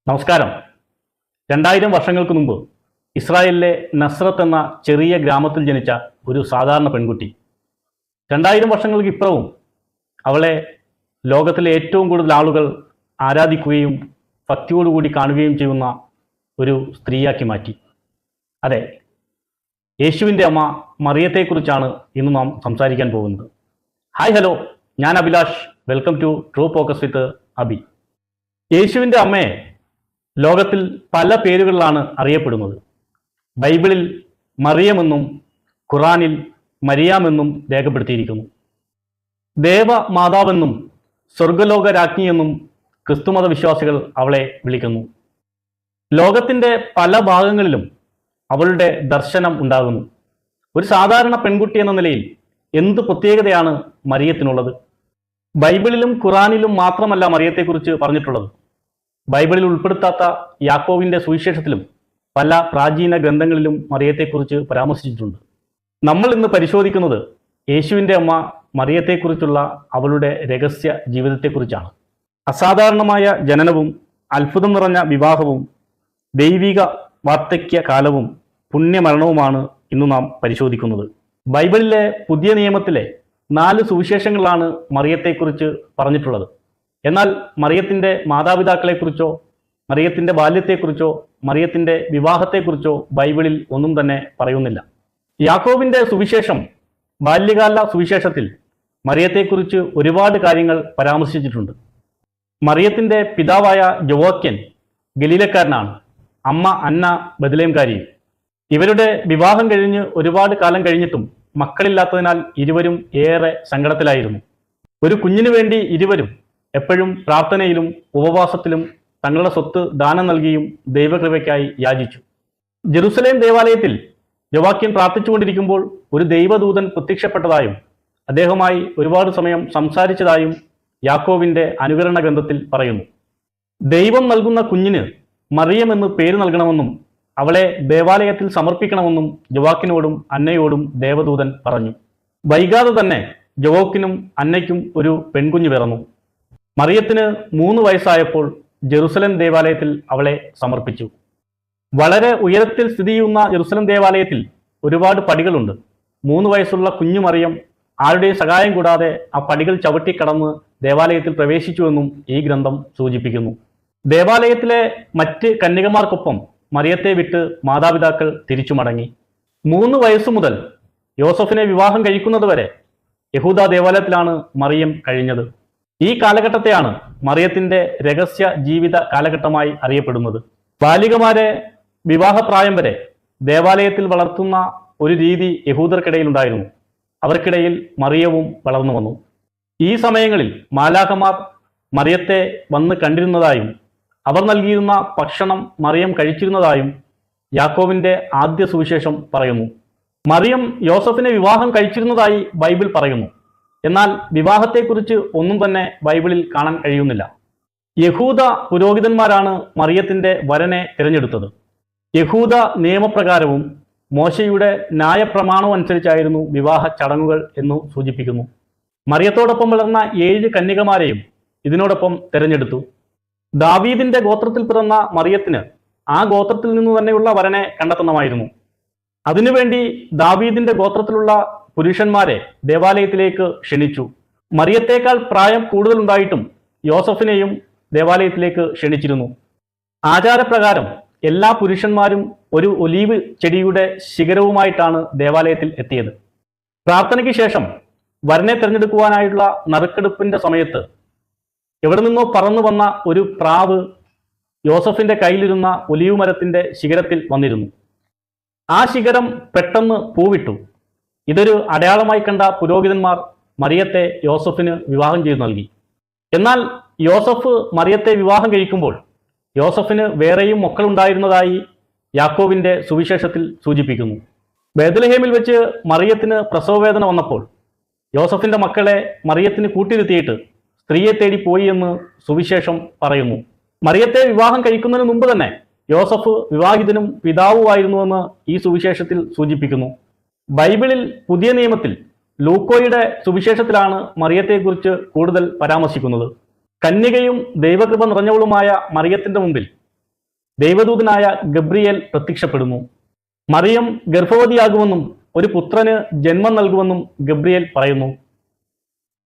നമസ്കാരം. 2000 വർഷങ്ങൾക്ക് മുമ്പ് ഇസ്രായേലിലെ നസ്രത്ത് എന്ന ചെറിയ ഗ്രാമത്തിൽ ജനിച്ച ഒരു സാധാരണ പെൺകുട്ടി 2000 വർഷങ്ങൾക്ക് ഇപ്പുറവും അവളെ ലോകത്തിലെ ഏറ്റവും കൂടുതൽ ആളുകൾ ആരാധിക്കുകയും ഭക്തിയോടുകൂടി കാണുകയും ചെയ്യുന്ന ഒരു സ്ത്രീയാക്കി മാറ്റി. അതെ, യേശുവിൻ്റെ അമ്മ മറിയത്തെക്കുറിച്ചാണ് ഇന്ന് നാം സംസാരിക്കാൻ പോകുന്നത്. ഹായ്, ഹലോ, ഞാൻ Abhilash. Welcome to True Focus with Abi. യേശുവിൻ്റെ അമ്മയെ ലോകത്തിൽ പല പേരുകളിലാണ് അറിയപ്പെടുന്നത്. ബൈബിളിൽ മറിയമെന്നും ഖുറാനിൽ മരിയാമെന്നും രേഖപ്പെടുത്തിയിരിക്കുന്നു. ദേവമാതാവെന്നും സ്വർഗലോക രാജ്ഞിയെന്നും ക്രിസ്തുമത വിശ്വാസികൾ അവളെ വിളിക്കുന്നു. ലോകത്തിൻ്റെ പല ഭാഗങ്ങളിലും അവളുടെ ദർശനം ഉണ്ടാകുന്നു. ഒരു സാധാരണ പെൺകുട്ടി എന്ന നിലയിൽ എന്ത് പ്രത്യേകതയാണ് മറിയത്തിനുള്ളത്? ബൈബിളിലും ഖുറാനിലും മാത്രമല്ല മറിയത്തെക്കുറിച്ച് പറഞ്ഞിട്ടുള്ളത്. ബൈബിളിൽ ഉൾപ്പെടുത്താത്ത യാക്കോവിൻ്റെ സുവിശേഷത്തിലും പല പ്രാചീന ഗ്രന്ഥങ്ങളിലും മറിയത്തെക്കുറിച്ച് പരാമർശിച്ചിട്ടുണ്ട്. നമ്മൾ ഇന്ന് പരിശോധിക്കുന്നത് യേശുവിൻ്റെ അമ്മ മറിയത്തെക്കുറിച്ചുള്ള അവളുടെ രഹസ്യ ജീവിതത്തെക്കുറിച്ചാണ്. അസാധാരണമായ ജനനവും അത്ഭുതം നിറഞ്ഞ വിവാഹവും ദൈവിക വാർദ്ധക്യ കാലവും പുണ്യമരണവുമാണ് ഇന്ന് നാം പരിശോധിക്കുന്നത്. ബൈബിളിലെ പുതിയ നിയമത്തിലെ 4 സുവിശേഷങ്ങളാണ് മറിയത്തെക്കുറിച്ച് പറഞ്ഞിട്ടുള്ളത്. എന്നാൽ മറിയത്തിൻ്റെ മാതാപിതാക്കളെക്കുറിച്ചോ മറിയത്തിൻ്റെ ബാല്യത്തെക്കുറിച്ചോ മറിയത്തിൻ്റെ വിവാഹത്തെക്കുറിച്ചോ ബൈബിളിൽ ഒന്നും തന്നെ പറയുന്നില്ല. യാക്കോബിൻ്റെ സുവിശേഷം ബാല്യകാല സുവിശേഷത്തിൽ മറിയത്തെക്കുറിച്ച് ഒരുപാട് കാര്യങ്ങൾ പരാമർശിച്ചിട്ടുണ്ട്. മറിയത്തിൻ്റെ പിതാവായ ജോവാക്യൻ ഗലീലക്കാരനാണ്. അമ്മ അന്ന ബെത്ലഹേംകാരിയും. ഇവരുടെ വിവാഹം കഴിഞ്ഞ് ഒരുപാട് കാലം കഴിഞ്ഞിട്ടും മക്കളില്ലാത്തതിനാൽ ഇരുവരും ഏറെ സങ്കടത്തിലായിരുന്നു. ഒരു കുഞ്ഞിനു വേണ്ടി ഇരുവരും എപ്പോഴും പ്രാർത്ഥനയിലും ഉപവാസത്തിലും തങ്ങളുടെ സ്വത്ത് ദാനം നൽകിയും ദൈവകൃപയ്ക്കായി യാചിച്ചു. ജെറുസലേം ദേവാലയത്തിൽ ജോവാക്യൻ പ്രാർത്ഥിച്ചുകൊണ്ടിരിക്കുമ്പോൾ ഒരു ദൈവദൂതൻ പ്രത്യക്ഷപ്പെട്ടതായും അദ്ദേഹവുമായി ഒരുപാട് സമയം സംസാരിച്ചതായും യാക്കോവിൻ്റെ അനുകരണ ഗ്രന്ഥത്തിൽ പറയുന്നു. ദൈവം നൽകുന്ന കുഞ്ഞിന് മറിയം എന്ന് പേര് നൽകണമെന്നും അവളെ ദേവാലയത്തിൽ സമർപ്പിക്കണമെന്നും ജോവാക്യനോടും അന്നയോടും ദേവദൂതൻ പറഞ്ഞു. വൈകാതെ തന്നെ ജോവാക്യനും അന്നയ്ക്കും ഒരു പെൺകുഞ്ഞ് പിറന്നു. മറിയത്തിന് 3 വയസ്സായപ്പോൾ ജെറുസലേം ദേവാലയത്തിൽ അവളെ സമർപ്പിച്ചു. വളരെ ഉയരത്തിൽ സ്ഥിതി ചെയ്യുന്ന ജെറുസലേം ദേവാലയത്തിൽ ഒരുപാട് പടികളുണ്ട്. 3 വയസ്സുള്ള കുഞ്ഞു മറിയം ആരുടെയും സഹായം കൂടാതെ ആ പടികൾ ചവിട്ടിക്കടന്ന് ദേവാലയത്തിൽ പ്രവേശിച്ചുവെന്നും ഈ ഗ്രന്ഥം സൂചിപ്പിക്കുന്നു. ദേവാലയത്തിലെ മറ്റ് കന്യകമാർക്കൊപ്പം മറിയത്തെ വിട്ട് മാതാപിതാക്കൾ തിരിച്ചു മടങ്ങി. 3 വയസ്സു മുതൽ യോസഫിനെ വിവാഹം കഴിക്കുന്നതുവരെ യഹൂദ ദേവാലയത്തിലാണ് മറിയം കഴിഞ്ഞത്. ഈ കാലഘട്ടത്തെയാണ് മറിയത്തിൻ്റെ രഹസ്യ ജീവിത കാലഘട്ടമായി അറിയപ്പെടുന്നത്. ബാലികമാരെ വിവാഹപ്രായം വരെ ദേവാലയത്തിൽ വളർത്തുന്ന ഒരു രീതി യഹൂദർക്കിടയിൽ ഉണ്ടായിരുന്നു. അവർക്കിടയിൽ മറിയവും വളർന്നു വന്നു. ഈ സമയങ്ങളിൽ മാലാഖമാർ മറിയത്തെ വന്ന് കണ്ടിരുന്നതായും അവർ നൽകിയിരുന്ന ഭക്ഷണം മറിയം കഴിച്ചിരുന്നതായും യാക്കോബിൻ്റെ ആദ്യ സുവിശേഷം പറയുന്നു. മറിയം യോസഫിനെ വിവാഹം കഴിച്ചിരുന്നതായി ബൈബിൾ പറയുന്നു. എന്നാൽ വിവാഹത്തെക്കുറിച്ച് ഒന്നും തന്നെ ബൈബിളിൽ കാണാൻ കഴിയുന്നില്ല. യഹൂദ പുരോഹിതന്മാരാണ് മറിയത്തിൻ്റെ വരനെ തിരഞ്ഞെടുത്തത്. യഹൂദ നിയമപ്രകാരവും മോശയുടെ ന്യായപ്രമാണവും അനുസരിച്ചായിരുന്നു വിവാഹ ചടങ്ങുകൾ എന്നു സൂചിപ്പിക്കുന്നു. മറിയത്തോടൊപ്പം വളർന്ന 7 കന്യകമാരെയും ഇതിനോടൊപ്പം തിരഞ്ഞെടുത്തു. ദാവീദിന്റെ ഗോത്രത്തിൽ പിറന്ന മറിയത്തിന് ആ ഗോത്രത്തിൽ നിന്ന് തന്നെയുള്ള വരനെ കണ്ടെത്തണമായിരുന്നു. അതിനുവേണ്ടി ദാവീദിന്റെ ഗോത്രത്തിലുള്ള പുരുഷന്മാരെ ദേവാലയത്തിലേക്ക് ക്ഷണിച്ചു. മറിയത്തേക്കാൾ പ്രായം കൂടുതലുണ്ടായിട്ടും യോസഫിനെയും ദേവാലയത്തിലേക്ക് ക്ഷണിച്ചിരുന്നു. ആചാരപ്രകാരം എല്ലാ പുരുഷന്മാരും ഒരു ഒലീവ് ചെടിയുടെ ശിഖരവുമായിട്ടാണ് ദേവാലയത്തിൽ എത്തിയത്. പ്രാർത്ഥനയ്ക്ക് ശേഷം വരനെ തിരഞ്ഞെടുക്കുവാനായുള്ള നറുക്കെടുപ്പിന്റെ സമയത്ത് എവിടെ നിന്നോ പറന്നു വന്ന ഒരു പ്രാവ് യോസഫിന്റെ കയ്യിലിരുന്ന ഒലീവ് മരത്തിന്റെ ശിഖരത്തിൽ വന്നിരുന്നു. ആ ശിഖരം പെട്ടെന്ന് പൂവിട്ടു. ഇതൊരു അടയാളമായി കണ്ട പുരോഹിതന്മാർ മറിയത്തെ യോസഫിന് വിവാഹം ചെയ്തു നൽകി. എന്നാൽ യോസഫ് മറിയത്തെ വിവാഹം കഴിക്കുമ്പോൾ യോസഫിന് വേറെയും മക്കളുണ്ടായിരുന്നതായി യാക്കോബിൻ്റെ സുവിശേഷത്തിൽ സൂചിപ്പിക്കുന്നു. ബേത്ലഹേമിൽ വെച്ച് മറിയത്തിന് പ്രസവവേദന വന്നപ്പോൾ യോസഫിൻ്റെ മക്കളെ മറിയത്തിന് കൂട്ടിരുത്തിയിട്ട് സ്ത്രീയെ തേടി പോയി എന്ന് സുവിശേഷം പറയുന്നു. മറിയത്തെ വിവാഹം കഴിക്കുന്നതിന് മുമ്പ് തന്നെ യോസഫ് വിവാഹിതനും പിതാവുമായിരുന്നുവെന്ന് ഈ സുവിശേഷത്തിൽ സൂചിപ്പിക്കുന്നു. ബൈബിളിൽ പുതിയ നിയമത്തിൽ ലൂക്കോയുടെ സുവിശേഷത്തിലാണ് മറിയത്തെക്കുറിച്ച് കൂടുതൽ പരാമർശിക്കുന്നത്. കന്യകയും ദൈവകൃപ നിറഞ്ഞവളുമായ മറിയത്തിൻ്റെ മുമ്പിൽ ദൈവദൂതനായ ഗബ്രിയേൽ പ്രത്യക്ഷപ്പെടുന്നു. മറിയം ഗർഭവതിയാകുമെന്നും ഒരു പുത്രന് ജന്മം നൽകുമെന്നും ഗബ്രിയേൽ പറയുന്നു.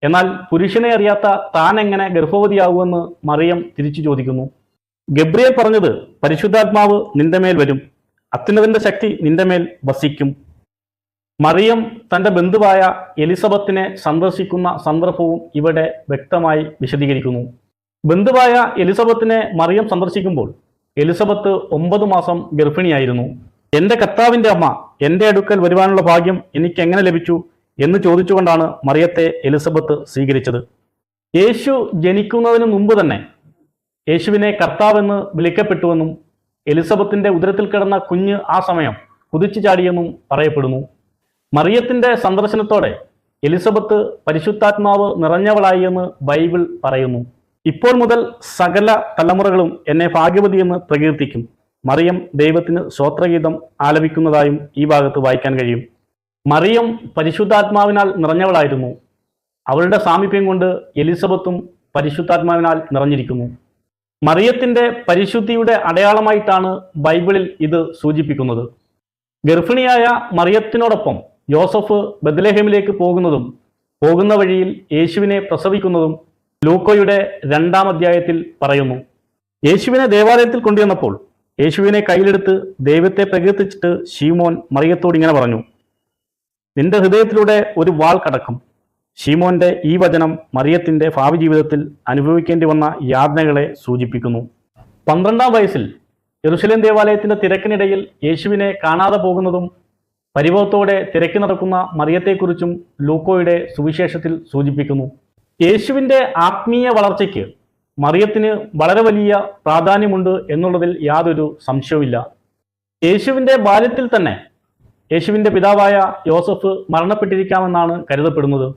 എന്നാൽ പുരുഷനെ അറിയാത്ത താൻ എങ്ങനെ ഗർഭവതിയാകുമെന്ന് മറിയം തിരിച്ചു ചോദിക്കുന്നു. ഗബ്രിയേൽ പറഞ്ഞത്, പരിശുദ്ധാത്മാവ് നിന്റെ മേൽ വരും, അത്യുന്നതന്റെ ശക്തി നിന്റെ മേൽ വസിക്കും. മറിയം തൻ്റെ ബന്ധുവായ എലിസബത്തിനെ സന്ദർശിക്കുന്ന സന്ദർഭവും ഇവിടെ വ്യക്തമായി വിശദീകരിക്കുന്നു. ബന്ധുവായ എലിസബത്തിനെ മറിയം സന്ദർശിക്കുമ്പോൾ എലിസബത്ത് 9 മാസം ഗർഭിണിയായിരുന്നു. എൻ്റെ കർത്താവിൻ്റെ അമ്മ എൻ്റെ അടുക്കൽ വരുവാനുള്ള ഭാഗ്യം എനിക്ക് എങ്ങനെ ലഭിച്ചു എന്ന് ചോദിച്ചുകൊണ്ടാണ് മറിയത്തെ എലിസബത്ത് സ്വീകരിച്ചത്. യേശു ജനിക്കുന്നതിന് മുമ്പ് തന്നെ യേശുവിനെ കർത്താവെന്ന് വിളിക്കപ്പെട്ടുവെന്നും എലിസബത്തിൻ്റെ ഉദരത്തിൽ കിടന്ന കുഞ്ഞ് ആ സമയം കുതിച്ചു ചാടിയെന്നും പറയപ്പെടുന്നു. മറിയത്തിൻ്റെ സന്ദർശനത്തോടെ എലിസബത്ത് പരിശുദ്ധാത്മാവ് നിറഞ്ഞവളായി എന്ന് ബൈബിൾ പറയുന്നു. ഇപ്പോൾ മുതൽ സകല തലമുറകളും എന്നെ ഭാഗ്യവതിയെന്ന് പ്രകീർത്തിക്കും. മറിയം ദൈവത്തിന് സ്തോത്രഗീതം ആലപിക്കുന്നതായും ഈ ഭാഗത്ത് വായിക്കാൻ കഴിയും. മറിയം പരിശുദ്ധാത്മാവിനാൽ നിറഞ്ഞവളായിരുന്നു. അവളുടെ സാമീപ്യം കൊണ്ട് എലിസബത്തും പരിശുദ്ധാത്മാവിനാൽ നിറഞ്ഞിരിക്കുന്നു. മറിയത്തിൻ്റെ പരിശുദ്ധിയുടെ അടയാളമായിട്ടാണ് ബൈബിളിൽ ഇത് സൂചിപ്പിക്കുന്നത്. ഗർഭിണിയായ മറിയത്തിനോടൊപ്പം യോസഫ് ബത്ലഹേമിലേക്ക് പോകുന്ന വഴിയിൽ യേശുവിനെ പ്രസവിക്കുന്നതും ലൂക്കോയുടെ 2-ാം അധ്യായത്തിൽ പറയുന്നു. യേശുവിനെ ദേവാലയത്തിൽ കൊണ്ടുവന്നപ്പോൾ യേശുവിനെ കയ്യിലെടുത്ത് ദൈവത്തെ പ്രകീർത്തിച്ചിട്ട് ശീമോൻ മറിയത്തോട് ഇങ്ങനെ പറഞ്ഞു, നിന്റെ ഹൃദയത്തിലൂടെ ഒരു വാൾ കടക്കും. ശീമോന്റെ ഈ വചനം മറിയത്തിന്റെ ഭാവി ജീവിതത്തിൽ അനുഭവിക്കേണ്ടി വന്ന യാതനകളെ സൂചിപ്പിക്കുന്നു. 12-ാം വയസ്സിൽ യെരുശലേം ദേവാലയത്തിന്റെ തിരക്കിനിടയിൽ യേശുവിനെ കാണാതെ പോകുന്നതും പരിഭവത്തോടെ തിരക്കി നടക്കുന്ന മറിയത്തെക്കുറിച്ചും ലൂക്കോയുടെ സുവിശേഷത്തിൽ സൂചിപ്പിക്കുന്നു. യേശുവിൻ്റെ ആത്മീയ വളർച്ചയ്ക്ക് മറിയത്തിന് വളരെ വലിയ പ്രാധാന്യമുണ്ട് എന്നുള്ളതിൽ യാതൊരു സംശയവുമില്ല. യേശുവിൻ്റെ ബാല്യത്തിൽ തന്നെ യേശുവിൻ്റെ പിതാവായ യോസഫ് മരണപ്പെട്ടിരിക്കാമെന്നാണ് കരുതപ്പെടുന്നത്.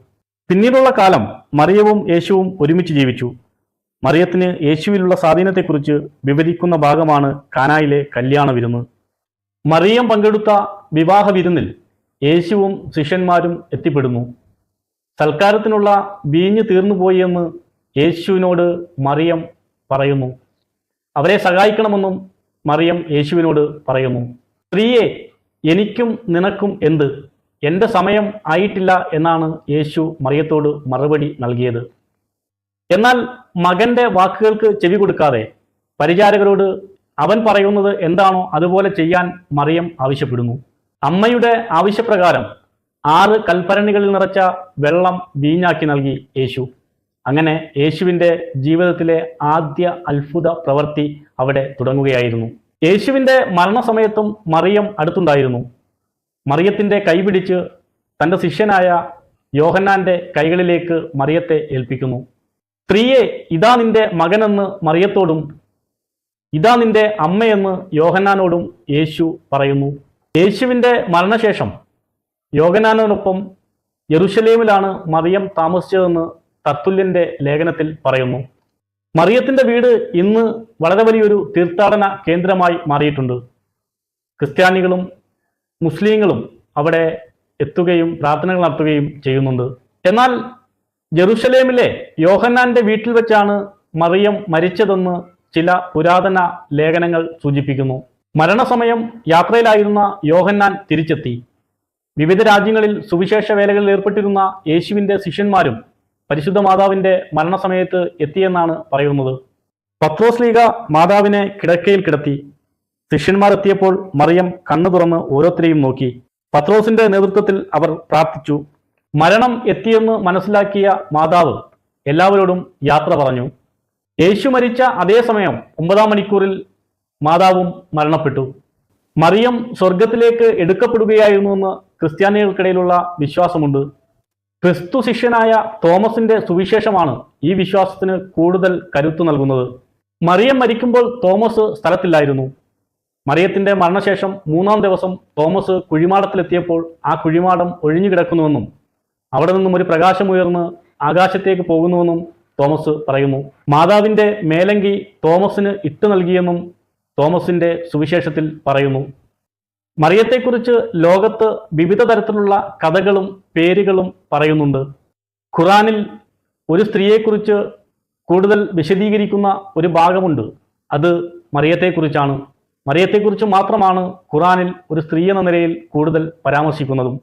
പിന്നീടുള്ള കാലം മറിയവും യേശുവും ഒരുമിച്ച് ജീവിച്ചു. മറിയത്തിന് യേശുവിലുള്ള സ്വാധീനത്തെക്കുറിച്ച് വിവരിക്കുന്ന ഭാഗമാണ് കാനായിലെ കല്യാണ വിരുന്ന്. മറിയം പങ്കെടുത്ത വിവാഹ വിരുന്നിൽ യേശുവും ശിഷ്യന്മാരും എത്തിപ്പെടുന്നു. സൽക്കാരത്തിനുള്ള വീഞ്ഞ് തീർന്നുപോയി എന്ന് യേശുവിനോട് മറിയം പറയുന്നു. അവരെ സഹായിക്കണമെന്നും മറിയം യേശുവിനോട് പറയുന്നു. സ്ത്രീയെ, എനിക്കും നിനക്കും എന്ത്? എൻ്റെ സമയം ആയിട്ടില്ല എന്നാണ് യേശു മറിയത്തോട് മറുപടി നൽകിയത്. എന്നാൽ മകൻ്റെ വാക്കുകൾക്ക് ചെവി കൊടുക്കാതെ പരിചാരകരോട് അവൻ പറയുന്നത് എന്താണോ അതുപോലെ ചെയ്യാൻ മറിയം ആവശ്യപ്പെടുന്നു. അമ്മയുടെ ആവശ്യപ്രകാരം 6 കൽഭരണികളിൽ നിറച്ച വെള്ളം വീഞ്ഞാക്കി നൽകി യേശു. അങ്ങനെ യേശുവിൻ്റെ ജീവിതത്തിലെ ആദ്യ അത്ഭുത പ്രവൃത്തി അവിടെ തുടങ്ങുകയായിരുന്നു. യേശുവിൻ്റെ മരണസമയത്തും മറിയം അടുത്തുണ്ടായിരുന്നു. മറിയത്തിൻ്റെ കൈപിടിച്ച് തൻ്റെ ശിഷ്യനായ യോഹന്നാൻ്റെ കൈകളിലേക്ക് മറിയത്തെ ഏൽപ്പിക്കുന്നു. സ്ത്രീയെ, ഇതാ നിന്റെ മകനെന്ന് മറിയത്തോടും ഇതാ നിന്റെ അമ്മയെന്ന് യോഹന്നാനോടും യേശു പറയുന്നു. യേശുവിൻ്റെ മരണശേഷം യോഹന്നാനോടൊപ്പം യെരുശലേമിലാണ് മറിയം താമസിച്ചതെന്ന് തർത്തുല്യൻ്റെ ലേഖനത്തിൽ പറയുന്നു. മറിയത്തിൻ്റെ വീട് ഇന്ന് വളരെ വലിയൊരു തീർത്ഥാടന കേന്ദ്രമായി മാറിയിട്ടുണ്ട്. ക്രിസ്ത്യാനികളും മുസ്ലിങ്ങളും അവിടെ എത്തുകയും പ്രാർത്ഥനകൾ നടത്തുകയും ചെയ്യുന്നുണ്ട്. എന്നാൽ ജെറുസലേമിലെ യോഹന്നാന്റെ വീട്ടിൽ വെച്ചാണ് മറിയം മരിച്ചതെന്ന് ചില പുരാതന ലേഖനങ്ങൾ സൂചിപ്പിക്കുന്നു. മരണസമയം യാത്രയിലായിരുന്ന യോഹന്നാൻ തിരിച്ചെത്തി. വിവിധ രാജ്യങ്ങളിൽ സുവിശേഷ വേലകളിൽ ഏർപ്പെട്ടിരുന്ന യേശുവിൻ്റെ ശിഷ്യന്മാരും പരിശുദ്ധ മാതാവിൻ്റെ മരണസമയത്ത് എത്തിയെന്നാണ് പറയുന്നത്. പത്രോസ് ലീഗ മാതാവിനെ കിടക്കയിൽ കിടത്തി. ശിഷ്യന്മാർ എത്തിയപ്പോൾ മറിയം കണ്ണു തുറന്ന് ഓരോരുത്തരെയും നോക്കി. പത്രോസിന്റെ നേതൃത്വത്തിൽ അവർ പ്രാർത്ഥിച്ചു. മരണം എത്തിയെന്ന് മനസ്സിലാക്കിയ മാതാവ് എല്ലാവരോടും യാത്ര പറഞ്ഞു. യേശു മരിച്ച അതേ സമയം 9-ാം മണിക്കൂറിൽ മാതാവും മരണപ്പെട്ടു. മറിയം സ്വർഗത്തിലേക്ക് എടുക്കപ്പെടുകയായിരുന്നുവെന്ന് ക്രിസ്ത്യാനികൾക്കിടയിലുള്ള വിശ്വാസമുണ്ട്. ക്രിസ്തു ശിഷ്യനായ തോമസിന്റെ സുവിശേഷമാണ് ഈ വിശ്വാസത്തിന് കൂടുതൽ കരുത്തു നൽകുന്നത്. മറിയം മരിക്കുമ്പോൾ തോമസ് സ്ഥലത്തില്ലായിരുന്നു. മറിയത്തിന്റെ മരണശേഷം 3-ാം ദിവസം തോമസ് കുഴിമാടത്തിലെത്തിയപ്പോൾ ആ കുഴിമാടം ഒഴിഞ്ഞു കിടക്കുന്നുവെന്നും അവിടെ നിന്നും ഒരു പ്രകാശമുയർന്ന് ആകാശത്തേക്ക് പോകുന്നുവെന്നും തോമസ് പറയുന്നു. മാതാവിന്റെ മേലങ്കി തോമസിന് ഇട്ടു നൽകിയെന്നും തോമസിന്റെ സുവിശേഷത്തിൽ പറയുന്നു. മറിയത്തെക്കുറിച്ച് ലോകത്ത് വിവിധ തരത്തിലുള്ള കഥകളും പേരുകളും പറയുന്നുണ്ട്. ഖുറാനിൽ ഒരു സ്ത്രീയെക്കുറിച്ച് കൂടുതൽ വിശദീകരിക്കുന്ന ഒരു ഭാഗമുണ്ട്. അത് മറിയത്തെക്കുറിച്ചാണ്. മറിയത്തെക്കുറിച്ച് മാത്രമാണ് ഖുറാനിൽ ഒരു സ്ത്രീ എന്ന നിലയിൽ കൂടുതൽ പരാമർശിക്കുന്നതും.